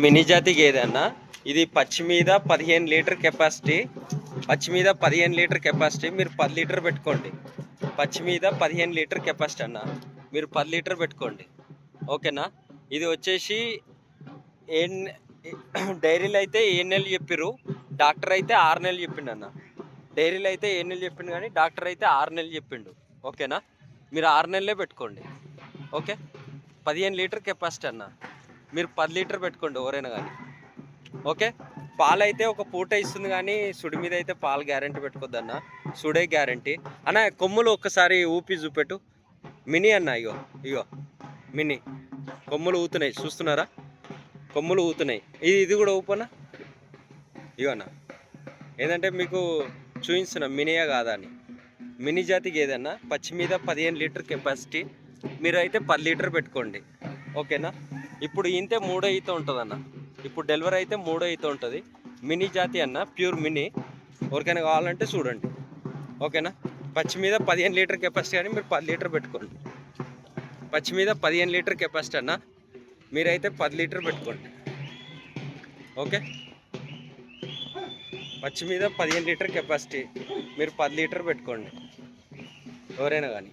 Mini జాతి గేదె అన్న. ఇది పచ్చి మీద 15 లీటర్ కెపాసిటీ. పచ్చి మీద 15 లీటర్ కెపాసిటీ. మీరు 10 లీటర్ పెట్టుకోండి. పచ్చి మీద 15 లీటర్ కెపాసిటీ అన్న. మీరు 10 లీటర్ పెట్టుకోండి. ఓకేనా. ఇది వచ్చేసి డైరీలో అయితే 7 నెలలు చెప్పిర్రు, డాక్టర్ అయితే 6 నెలలు చెప్పిండు అన్న. డైరీలో అయితే 7 నెలలు చెప్పిండు కానీ డాక్టర్ అయితే 6 నెలలు చెప్పిండు. ఓకేనా. మీరు 6 నెలలే పెట్టుకోండి. ఓకే. 15 లీటర్ కెపాసిటీ అన్న. మీరు 10 లీటర్ పెట్టుకోండి ఎవరైనా కానీ. ఓకే. పాలు అయితే ఒక పూట ఇస్తుంది కానీ సుడి మీద అయితే పాలు గ్యారంటీ పెట్టుకోద్దన్న. సుడే గ్యారంటీ అన్న. కొమ్ములు ఒక్కసారి ఊపి చూపెట్టు. మినీ అన్న. ఇగో ఇగో మినీ కొమ్ములు ఊతున్నాయి, చూస్తున్నారా? కొమ్ములు ఊతున్నాయి. ఇది కూడా ఊపన్నా. ఇగో అన్న, ఏంటంటే మీకు చూపిస్తున్నా మినీయా కాదా అని. మినీ జాతికి ఏదన్నా పచ్చి మీద 15 లీటర్ కెపాసిటీ. మీరు అయితే 10 లీటర్ పెట్టుకోండి. ఓకేనా. ఇప్పుడు ఇంతే 3 ఈత ఉంటుంది అన్న. ఇప్పుడు డెలివరీ అయితే 3 ఈత ఉంటుంది. మినీ జాతి అన్న, ప్యూర్ మినీ. ఎవరికైనా కావాలంటే చూడండి. ఓకేనా. పచ్చి మీద 15 లీటర్ కెపాసిటీ కానీ మీరు 10 లీటర్ పెట్టుకోండి. పచ్చి మీద 15 లీటర్ కెపాసిటీ అన్న. మీరైతే 10 లీటర్ పెట్టుకోండి. ఓకే. పచ్చి మీద 15 లీటర్ కెపాసిటీ. మీరు 10 లీటర్ పెట్టుకోండి ఎవరైనా కానీ.